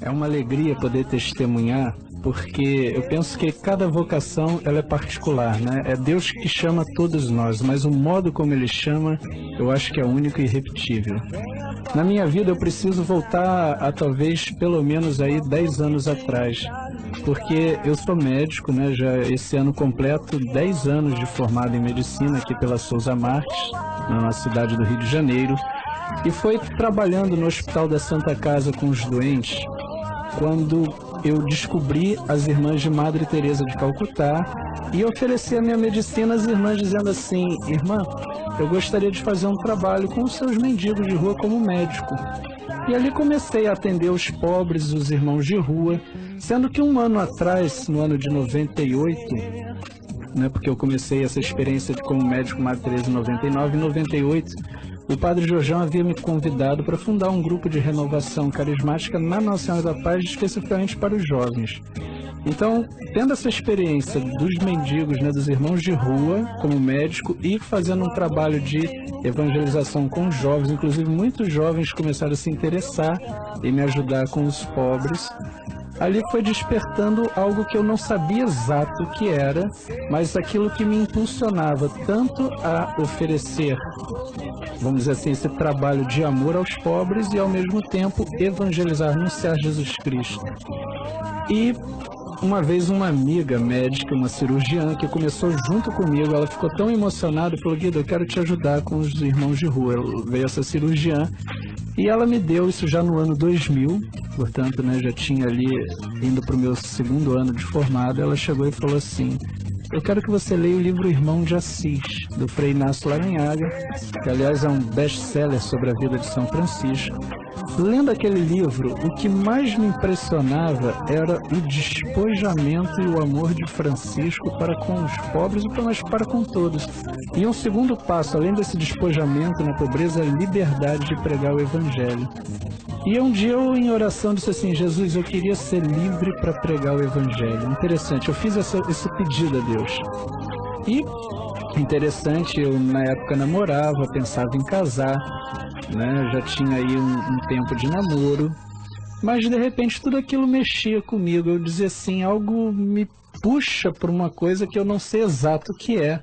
É uma alegria poder testemunhar, porque eu penso que cada vocação ela é particular, né? É Deus que chama todos nós, mas o modo como Ele chama, eu acho que é único e irrepetível. Na minha vida eu preciso voltar a talvez pelo menos aí 10 anos atrás, porque eu sou médico, né? Já esse ano completo 10 anos de formado em medicina aqui pela Souza Marques, na cidade do Rio de Janeiro, e foi trabalhando no Hospital da Santa Casa com os doentes quando eu descobri as irmãs de Madre Teresa de Calcutá e ofereci a minha medicina às irmãs dizendo assim: irmã, eu gostaria de fazer um trabalho com os seus mendigos de rua como médico. E ali comecei a atender os pobres, os irmãos de rua, sendo que um ano atrás, no ano de 98, né, porque eu comecei essa experiência como médico Madre Teresa em 99, em 98, o Padre Jorjão havia me convidado para fundar um grupo de renovação carismática na Nossa Senhora da Paz, especificamente para os jovens. Então, tendo essa experiência dos mendigos, né, dos irmãos de rua, como médico, e fazendo um trabalho de evangelização com os jovens, inclusive muitos jovens começaram a se interessar em me ajudar com os pobres, ali foi despertando algo que eu não sabia exato o que era, mas aquilo que me impulsionava tanto a oferecer, vamos dizer assim, esse trabalho de amor aos pobres e ao mesmo tempo evangelizar, anunciar Jesus Cristo. E uma vez uma amiga médica, uma cirurgiã, que começou junto comigo, ela ficou tão emocionada e falou: Guido, eu quero te ajudar com os irmãos de rua. Veio essa cirurgiã e ela me deu isso já no ano 2000, portanto, né, já tinha ali, indo para o meu segundo ano de formado, ela chegou e falou assim: eu quero que você leia o livro Irmão de Assis, do Frei Inácio Laranhaga, que aliás é um best-seller sobre a vida de São Francisco. Lendo aquele livro, o que mais me impressionava era o despojamento e o amor de Francisco para com os pobres e para com todos. E um segundo passo, além desse despojamento na pobreza, é a liberdade de pregar o Evangelho. E um dia eu, em oração, disse assim: Jesus, eu queria ser livre para pregar o Evangelho. Interessante, eu fiz esse pedido a Deus. E, interessante, eu na época namorava, pensava em casar, né? Já tinha aí um tempo de namoro, mas de repente tudo aquilo mexia comigo. Eu dizia assim: algo me puxa para uma coisa que eu não sei exato o que é.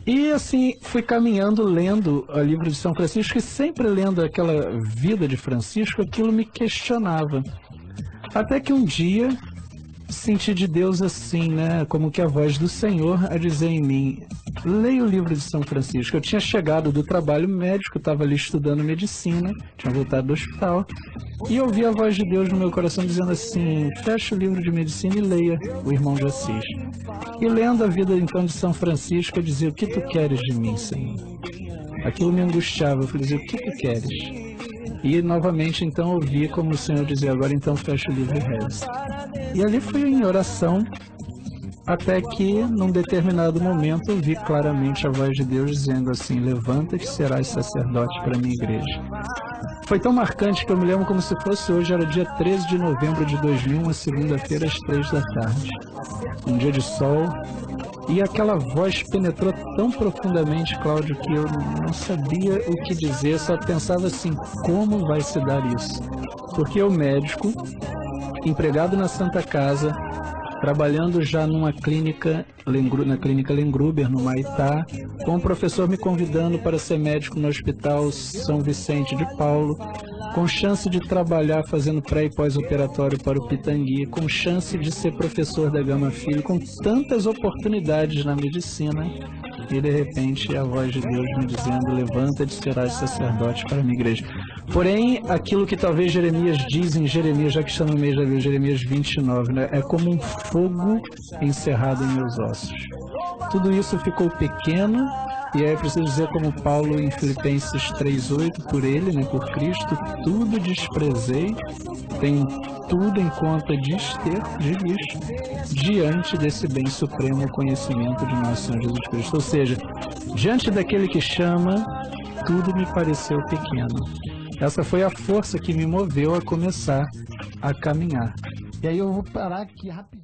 E assim, fui caminhando, lendo o livro de São Francisco, e sempre lendo aquela vida de Francisco, aquilo me questionava. Até que um dia senti de Deus assim, né, como que a voz do Senhor a dizer em mim: leia o livro de São Francisco. Eu tinha chegado do trabalho médico, estava ali estudando medicina, tinha voltado do hospital, e ouvi a voz de Deus no meu coração dizendo assim: fecha o livro de medicina e leia o Irmão de Assis. E lendo a vida então de São Francisco, eu dizia: o que tu queres de mim, Senhor? Aquilo me angustiava, eu dizia: o que tu queres? E novamente então ouvi como o Senhor dizia: agora então fecha o livro e reza. E ali fui em oração, até que num determinado momento eu vi claramente a voz de Deus dizendo assim: levanta-te, serás sacerdote para a minha igreja. Foi tão marcante que eu me lembro como se fosse hoje, era dia 13 de novembro de 2000, uma segunda-feira às 3 da tarde. Um dia de sol, e aquela voz penetrou tão profundamente, Cláudio, que eu não sabia o que dizer, só pensava assim: como vai se dar isso? Porque eu, médico, empregado na Santa Casa, trabalhando já numa clínica, na clínica Lengruber, no Maitá, com o professor me convidando para ser médico no Hospital São Vicente de Paulo, com chance de trabalhar fazendo pré- e pós-operatório para o Pitangui, com chance de ser professor da Gama Filho, com tantas oportunidades na medicina, e de repente a voz de Deus me dizendo: levanta-te, serás sacerdote para a minha igreja. Porém, aquilo que talvez Jeremias diz em Jeremias, já que está no mês de abril, Jeremias 29, né? É como um fogo encerrado em meus ossos. Tudo isso ficou pequeno, e aí é preciso dizer como Paulo em Filipenses 3,8, por ele, né, por Cristo, tudo desprezei, tenho tudo em conta de esterco, de lixo, diante desse bem supremo conhecimento de nosso Senhor Jesus Cristo. Ou seja, diante daquele que chama, tudo me pareceu pequeno. Essa foi a força que me moveu a começar a caminhar. E aí eu vou parar aqui rapidinho.